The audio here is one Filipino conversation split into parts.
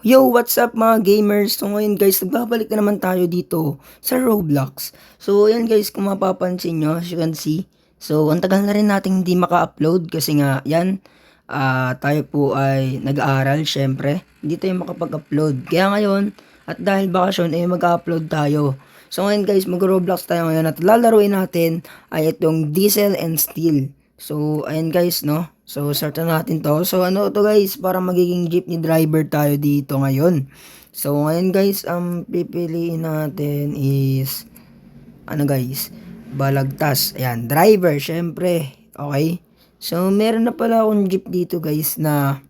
Yo, what's up mga gamers? So ngayon guys, nagbabalik na naman tayo dito sa Roblox. So ayan guys, kung mapapansin nyo, as you can see. So ang tagal na rin natin hindi maka-upload kasi nga yan, tayo po ay nag-aaral syempre. Hindi tayo makapag-upload. Kaya ngayon, at dahil bakasyon ay mag-upload tayo. So ngayon guys, mag-Roblox tayo ngayon at lalaruin natin ay itong Diesel and Steel. So ayan guys, no? So, start na natin to. So, ano to guys, para magiging jeepney driver tayo dito ngayon. So, ngayon guys, ang pipiliin natin is, ano guys, balagtas. Ayan, driver, syempre. Okay. So, meron na pala akong jeep dito guys na,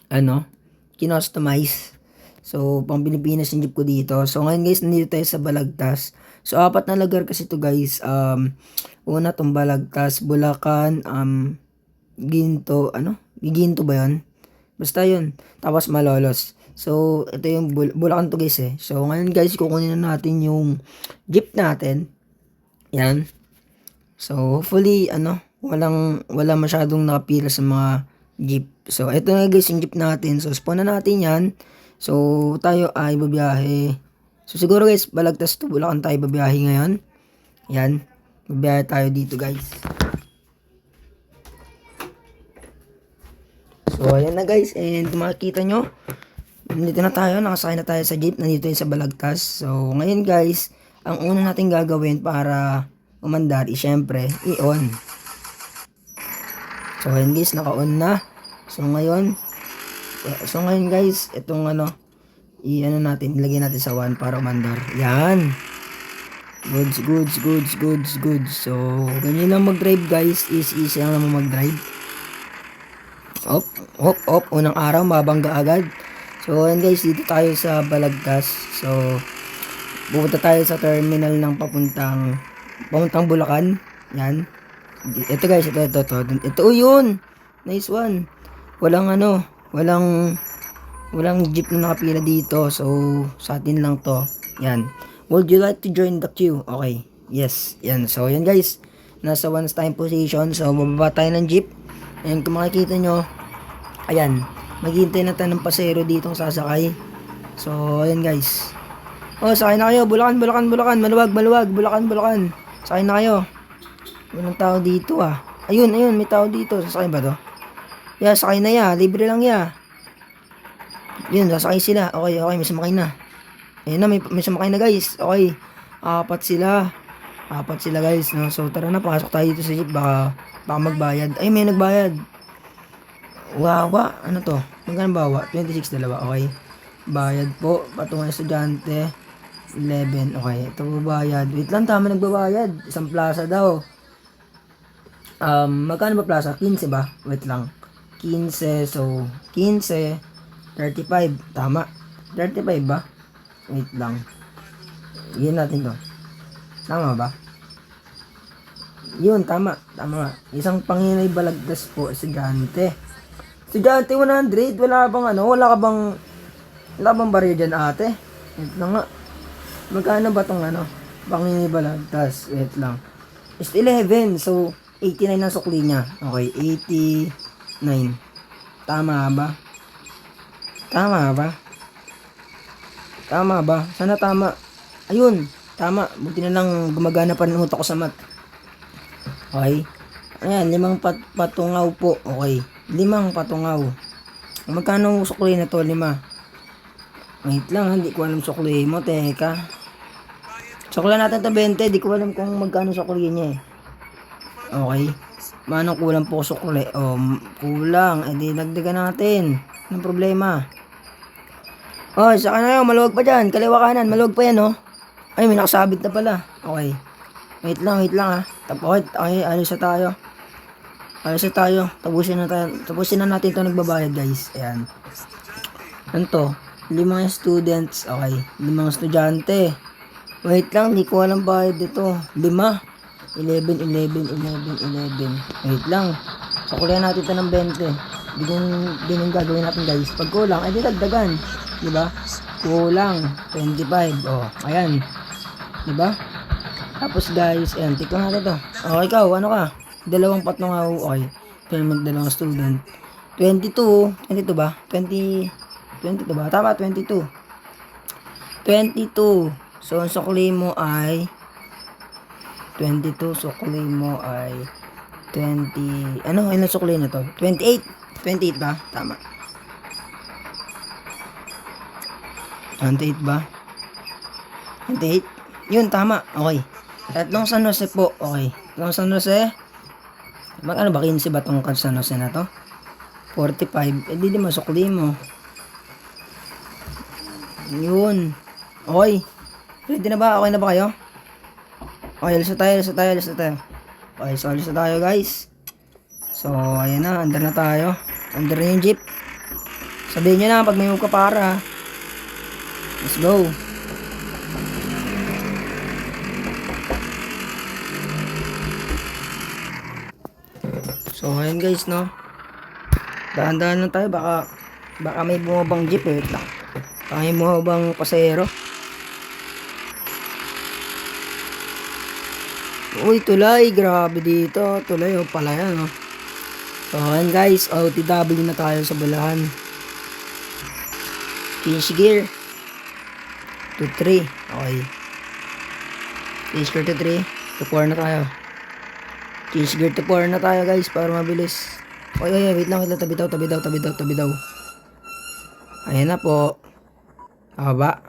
ano, kinostomize. So, pang Pilipinas yung jeep ko dito. So, ngayon guys, nandito tayo sa Balagtas. So, apat na lugar kasi to guys. Una, tong Balagtas, Bulacan, Ginto, ano? Ginto ba yun? Basta yun. Tapos Malolos. So, ito yung Bulacan to guys eh. So, ngayon guys, kukunin na natin yung jeep natin. Yan. So, hopefully, ano, wala masyadong nakapila sa mga jeep. So, ito na guys yung jeep natin. So, spawn na natin yan. So, tayo ay babiyahe. So, siguro guys, Balagtas to Bulacan tayo babiyahe ngayon. Yan. Babiyahe tayo dito guys. So, ayan na guys. And kung makikita nyo, nandito na tayo. Nakasakay na tayo sa jeep. Nandito yung sa Balagtas. So, ngayon guys, ang una natin gagawin para umandar is syempre, i-on. So, ayan guys, naka-on na. So, ngayon guys, itong ano, i-ano natin, ilagay natin sa 1 para umandar. Yan. Goods. So, ganyan lang mag-drive guys. Easy lang naman mag-drive. Op, unang araw, mabangga agad. So, ayan guys, dito tayo sa Balagtas. So, pupunta tayo sa terminal ng papuntang Bulacan. Yan. Ito guys, ito. Ito, yun. Nice one. Walang jeep na nakapila dito. So, sa atin lang to. Yan. Would you like to join the queue? Okay. Yes. Yan. So, yan guys. Nasa 1 time position. So, bababa tayo ng jeep. And kung makikita nyo, ayan, maghihintay na tayo ng pasero ditong sasakay. So, ayan guys. Oh, sakay na kayo. Bulacan. Maluwag. Bulacan. Sakay na kayo. Walang tao dito ah. Ayun, may tao dito. Sasakay ba to? Yeah, sakay na ya. Libre lang ya. Yun, sasakay sila. Okay, may sumakay na. Ayun na, may sumakay na guys. Okay. Apat sila guys. No? So, tara na. Pasok tayo dito sa jeep. Baka magbayad. Ay, may nagbayad. Wawa. Ano to? Magkano bawa? 26 dalawa. Okay. Bayad po. Patungan estudyante. 11. Okay. Ito bayad. Wait lang. Tama nagbabayad. Isang plaza daw. Magkano ba plaza? 15 ba? Wait lang. 15. So, 15. 35. Tama. 35 ba? Wait lang. Iyan natin to. Tama ba? Yun, tama. Isang Panginay Balagtas po, estudyante. Estudyante 100, wala ka bang barya dyan ate? Wait lang nga. Magkano ba tong ano? Panginay Balagtas, wait lang. Is 11, so 89 ang sukli niya. Okay, 89. Tama ba? Sana tama. Ayun, tama. Buti na lang gumagana pa rin utak ko sa math. Okay. Ayan, 5 patungaw po. Okay. 5 patungaw. Magkano sukli na to? 5. Wait lang, hindi ko alam sukli mo. Teka. Sukli natin to 20. Di ko alam kung magkano sukli niya eh. Okay. Manong kulang po sukli? Oh, kulang. Eh di dagdagan natin. Anong problema? Oh, saka na yun. Maluwag pa dyan. Kaliwa kanan. Maluwag pa yan oh. Ay, may nakasabit na pala. Okay. Wait lang ha. Tapos, okay, alis na tayo. Tapusin na natin ito nagbabayad guys. Ayan. Ano to? 5 students. Okay. 5 estudyante. Wait lang, di ko alam bayad dito. 5. 11. Wait lang. Sakulihan natin ito ng 20. Din yung gagawin natin guys. Pag kulang, ay di dagdagan. Diba? Kulang. 25. Oh, ayan. Diba? Tapos guys, ayan, tikman natin to. Oh, ikaw, ano ka? 2 patungaw, okay. Pero 2 student. 22 ba? 20, 22 ba? Tama, 22. 22. So, ang sukli mo ay 22. Sukli mo ay 20. Ano? Ilan sukli na to? 28. 28 ba? Tama. 28 ba? 28? Yun, tama. Okay. Tatlong San Jose po. Okay. Tatlong San Jose. Ano ba? 15 ba itong San Jose na to? 45. Eh, di masukli mo. Yun. Okay. Ready na ba? Okay na ba kayo? Okay, alis na tayo. Okay, so alis na tayo guys. So, ayan na. Under na tayo. Under na yung jeep. Sabihin nyo na pag may move ka para. Let's go. So, ayan guys, no. Dahan-dahan lang tayo. Baka may bumabang jeep eh. Baka may bumabang pasahero. Uy, tulay. Grabe dito. Tulay o pala yan, no. So, ayan guys. OTW na tayo sa Bulacan. Change gear. To 3. Okay. Change gear to 3. To 4 na tayo. Change gear to 4 na tayo guys. Para mabilis. Oy, wait lang. Tabi daw. Ayan na po. Baba.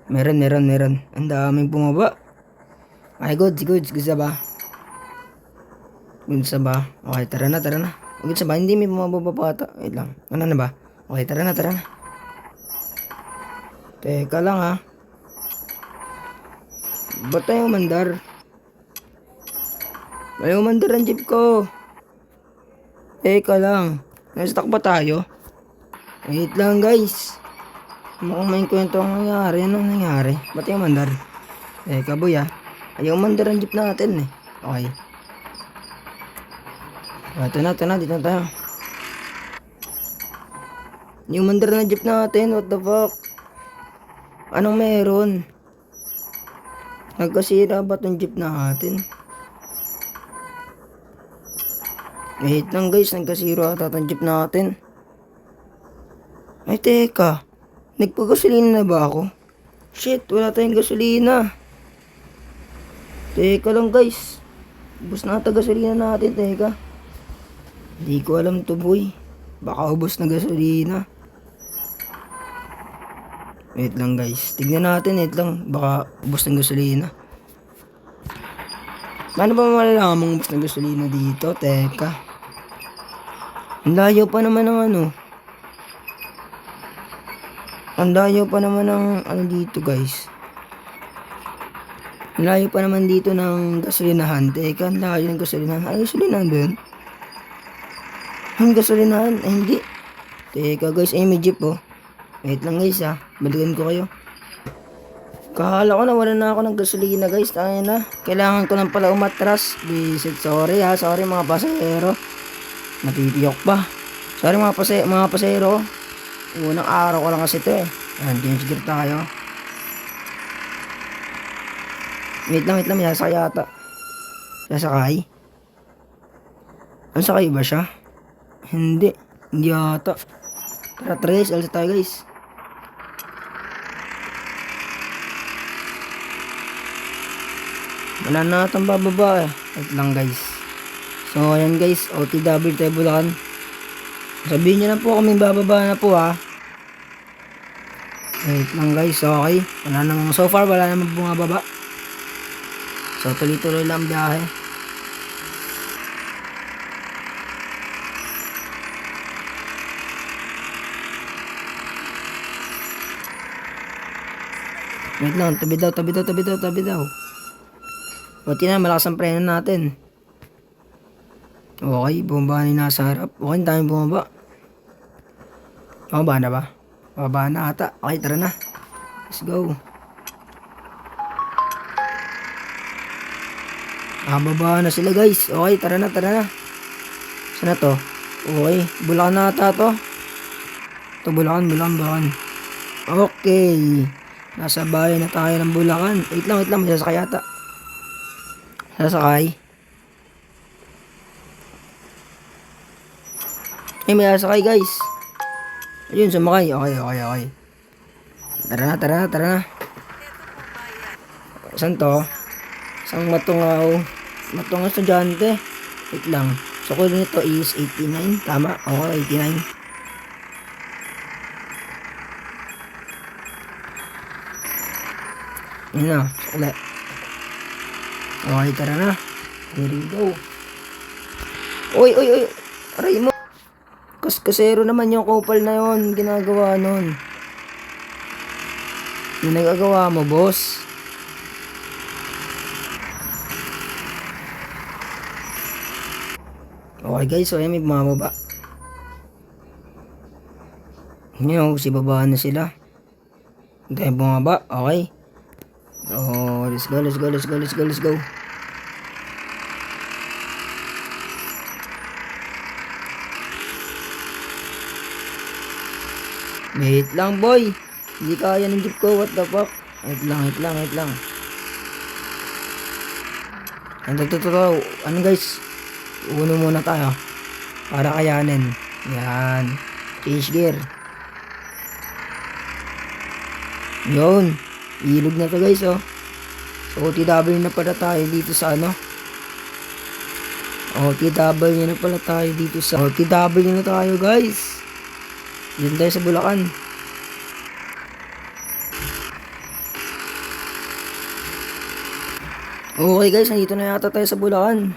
Meron. Ang daming bumaba. Ay, goods na ba? Goods na ba? Okay, tara na. Goods na ba? Hindi may bumababa pa ata. Wait lang. Ano na ba? Okay, tara na. Teka lang ha. Ba't tayo umandar? May umandar ang jeep ko. Teka lang. Nag-stuck ba tayo? Wait lang guys. Mukhang may kwento ang nangyari. Anong nangyari? Ba't tayo umandar? Teka boy ha. Ayaw umandar ang jeep natin eh. Okay. Ito na. Dito na tayo. Yung umandar na jeep natin. What the fuck? Anong meron? Nagkasira ba itong jeep natin? Wait lang guys, nagkasira ata itong jeep natin. Ay teka, nagpagasolina na ba ako? Shit, wala tayong gasolina. Teka lang guys, ubos na ata gasolina natin, teka. Hindi ko alam to boy, baka ubos na gasolina. Wait lang guys. Tignan natin. Wait lang. Baka ubos ng gasolina. Paano ba malalaman ubos ng gasolina dito? Teka. Ang layo pa naman ng ano. Ang layo pa naman ng ano dito guys. Ang layo pa naman dito ng gasolinahan. Teka. Ang layo ng gasolinahan. Ay, gasolinahan doon? Ang gasolinahan? Ay, hindi. Teka guys. Ay, may jeep oh. Wait lang guys ha. Balikan ko kayo. Kakala ko na wala na ako ng gasolina guys. Tayo na. Kailangan ko lang pala umatras. Visit. Sorry ha. Sorry mga pasahero. Natitiyok pa. Sorry mga pasahero. Unang araw ko lang kasi ito eh. Ayan. Change gear tayo. Wait lang. May sasakay yata. Sasakay? Ang sakay ba siya? Hindi yata. Tara trace. Alis tayo guys. Wala na natang bababa eh. Wait lang guys. So ayan guys. OTW tayo Bulacan. Sabihin nyo na po kung may bababa na po ha. Wait lang guys. Okay. So far wala namang bumababa. So tuloy-tuloy lang biyahe. Wait lang. Tabi daw. Buti na, malakas ang preno natin. Okay, bumaba na yung nasa harap. Okay, tayo bumaba. Bumaba na ba? Bumaba na ata. Okay, tara na. Let's go. Baba na sila guys. Okay, tara na. Saan na to? Okay, Bulacan na ata to. Ito, Bulacan. Okay. Nasa bayan na tayo ng Bulacan. Wait lang. May sasakay ata. Sasakay. May sasakay guys. Ayun, sumakay. Okay, okay, okay. Tara na, tara na, tara na. Saan to? Isang matungaw. Matungaw estudyante. Wait lang. So, kung nito is 89. Tama? Oo, 89. Yun na. Sukli. Okay, tara na. Here we go. Uy, uy, uy. Aray mo. Kasero naman yung couple na yon. Ginagawa nun. Yung nagagawa mo, boss. Okay guys, so ayan may bumababa. Yun, si babaan na sila. Tayo bumaba, okay. Oh, let's go, let's go, let's go, let's go, let's go. Wait lang boy. Hindi kaya ng jeep ko, what the fuck. Wait lang, wait lang, wait lang. Ano guys? Uno muna tayo. Para kayanin. Yan. Change gear. Yun. Ilog na to guys oh. So OTW na pala tayo dito sa ano. OTW na pala tayo dito sa OTW na tayo guys. Diyan tayo sa Bulacan. Okay guys, nandito na yata tayo sa Bulacan.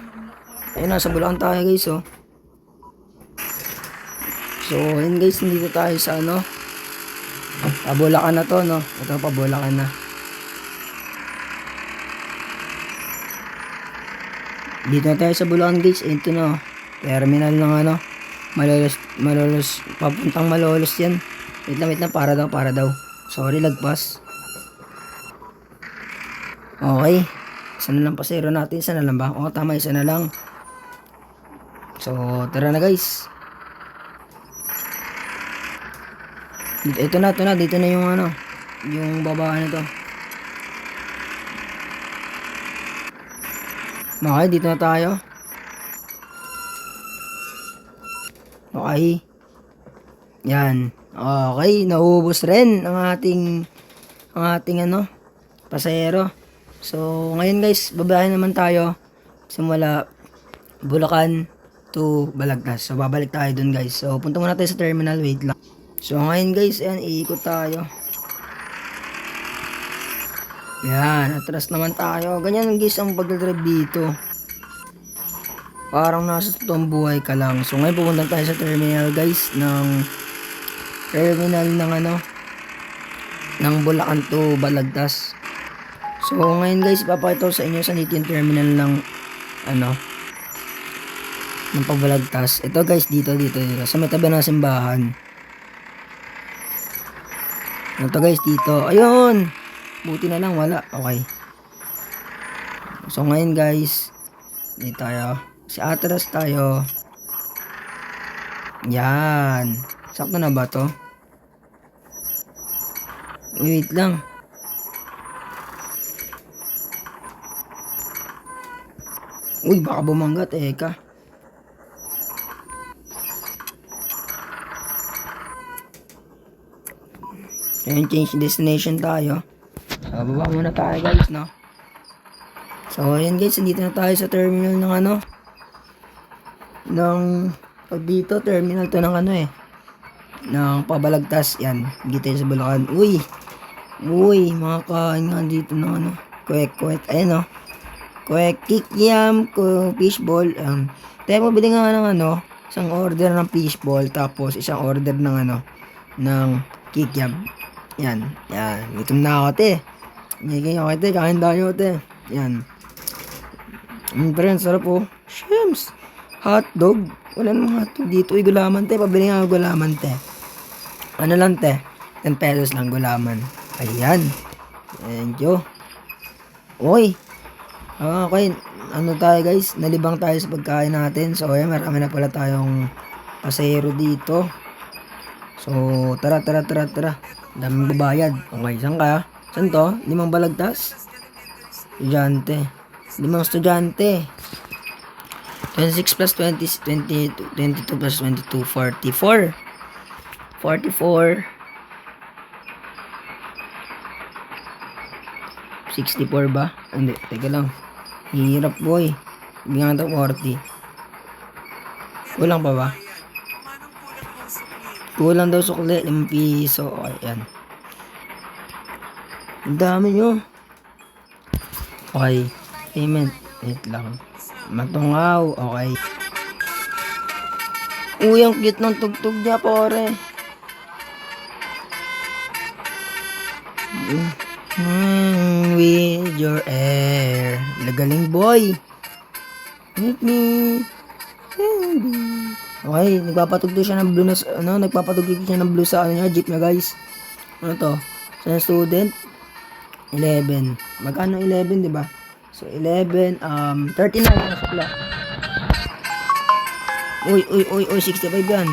Ayun, nasa Bulacan tayo guys oh. So ayun guys, nandito tayo sa ano. Pabulacan na to no. Ito pabulacan na. Dito na tayo sa Bulacan guys. Ito na. Terminal ng ano. Malolos. Papuntang Malolos yan. Wait lang. Para daw. Sorry, lagpas. Okay. Isa na lang pasero natin. Isa na lang ba? Oo, tama. Isa na lang. So, tara na guys. Ito na. Dito na yung ano. Yung babaan na to. Okay, dito na tayo. Okay. Yan. Okay, naubos rin ang ating ano, pasahero. So, ngayon guys, babayan naman tayo simula Bulacan to Balagtas. So, babalik tayo dun guys. So, punta muna tayo sa terminal. Wait lang. So, ngayon guys, ayan, iikot tayo. Yan, atras naman tayo. Ganyan guys ang pagdadrive dito. Parang nasa totoong buhay ka lang. So, ngayon pupunta tayo sa terminal guys ng ano, ng Bulacan to Balagtas. So, ngayon guys, ipapakita ko sa inyo sa yung terminal ng ano, ng Pabalagtas. Ito guys, dito. Sa may tabi ng simbahan. Ito guys, dito. Ayun! Buti na lang, wala. Okay. So, ngayon guys, dito tayo. Atras tayo. Yan. Sakto na ba to? Wait lang. Uy, baka bumangga, teka. Ayan, change destination tayo. So, baba muna tayo guys, no? So, ayan guys, dito na tayo sa terminal ng ano. Dito, terminal to ng ano ng Pabalagtas. Yan, dito tayo sa Bulacan. Uy, mga kain nga dito ng ano. Kwek. Ayan, no? Kwek, kikiam, fishball. Tayo mabili nga ng ano, isang order ng fishball, tapos isang order ng ano, ng kikiam. Yan. Gutom na ako, te. Okay, te. Kain tayo, te. Yan. Pero sarap po. Shems. Hotdog. Wala namang hotdog dito. Gulaman, te. Pabili nga gulaman, te. Ano lang, te? 10 pesos lang gulaman. Ayan. Thank you. Uy. Okay. Ano tayo, guys? Nalibang tayo sa pagkain natin. So, ayan. Marami na pala tayong pasahero dito. So, tara. Daming babayad. Okay, saan ka? Saan to? 5 Balagtas? Estudyante. 5 estudyante. 26 plus 20, 22 plus 22, 44. 44. 64 ba? Hindi, teka lang. Hirap boy. Bigyan ito 40. Kulang pa ba? Kulang daw sukli. 5 piso. Ayan. Ang dami nyo. Okay. Payment. Wait lang. Matungaw. Okay. Uy, ang cute ng tugtog niya, pare. With your air. Lagaling boy. Meet me. Okay, nagpapatugtog siya ng blue na, nagpapatugtog siya ng blue sa niya, jeep niya guys. Ano to? Sa student, 11. Magkano 11, di ba? So, 11, 39 na sukla. Uy, 65 yan.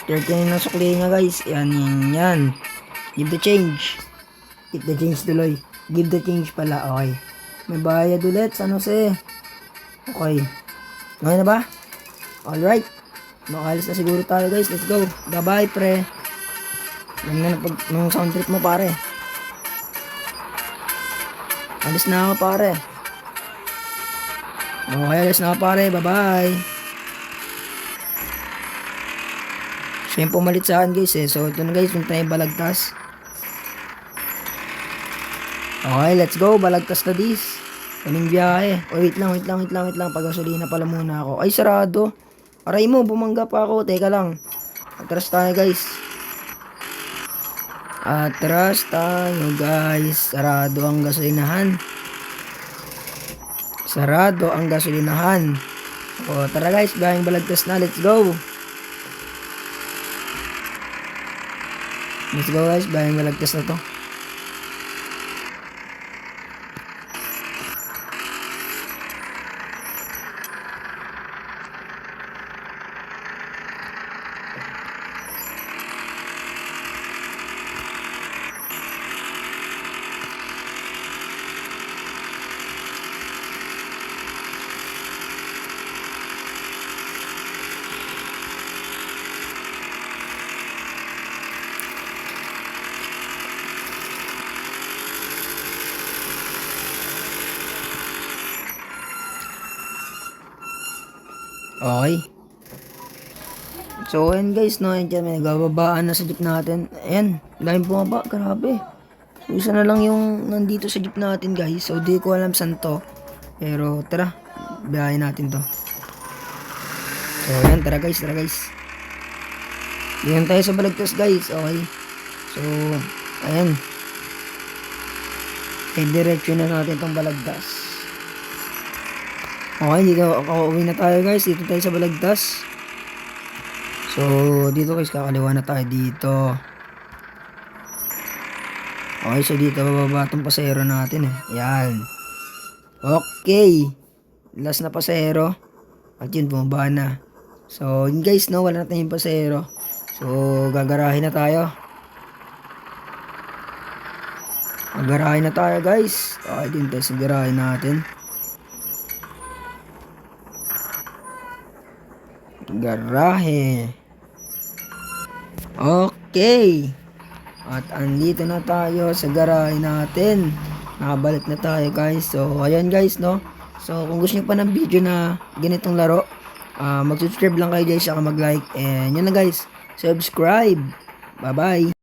39 na sukli niya guys. Yan. Give the change. Give the change tuloy. Give the change pala. Okay. May bayad ulit. San Jose. Okay. Okay na ba? Alright. Makalis na siguro tayo guys. Let's go. Bye-bye pre. Ganda na pag nung sound trip mo pare. Alis na ako pare. Okay, alis na ako pare. Bye-bye. Siya yung pumalit sa akin guys eh. So ito na guys. Punta na yung Balagtas. Okay, let's go. Balagtas na this. Kaming biyahe. Oh, wait lang. Pag-gasolina pala muna ako. Ay, sarado. Aray mo, bumangga pa ako. Teka lang. Atras tayo, guys. Sarado ang gasolinahan. O, tara guys. Biyaheng Balagtas na. Let's go. Guys. Biyaheng Balagtas na to. Okay. So, ayan guys, no, ayan may nagbababaan na sa jeep natin. Ayan, daming bumaba, grabe. So, isa na lang yung nandito sa jeep natin guys. So, di ko alam saan to. Pero, tara, biyahin natin to. So, ayan, tara guys. Diyan tayo sa Balagtas guys, okay. So, ayan. Diretso na natin tong Balagtas. Okay, dito uwi na tayo guys. Dito tayo sa Balagtas. So, dito guys, kakaliwa na tayo dito. Okay, so dito bababa itong pasahero natin eh. Yan. Okay. Last na pasahero. At yun, bumaba na. So, yun guys, no, wala na tayong pasahero. So, gagarahin na tayo. Gagarahin na tayo guys. Okay, din tayo sa garahin natin. Garahe. Okay. At andito na tayo sa garahe natin. Nakabalik na tayo guys. So ayan guys no. So kung gusto niyo pa ng video na ganitong laro, mag-subscribe lang kayo guys, saka mag-like, and yun na guys. Subscribe. Bye bye.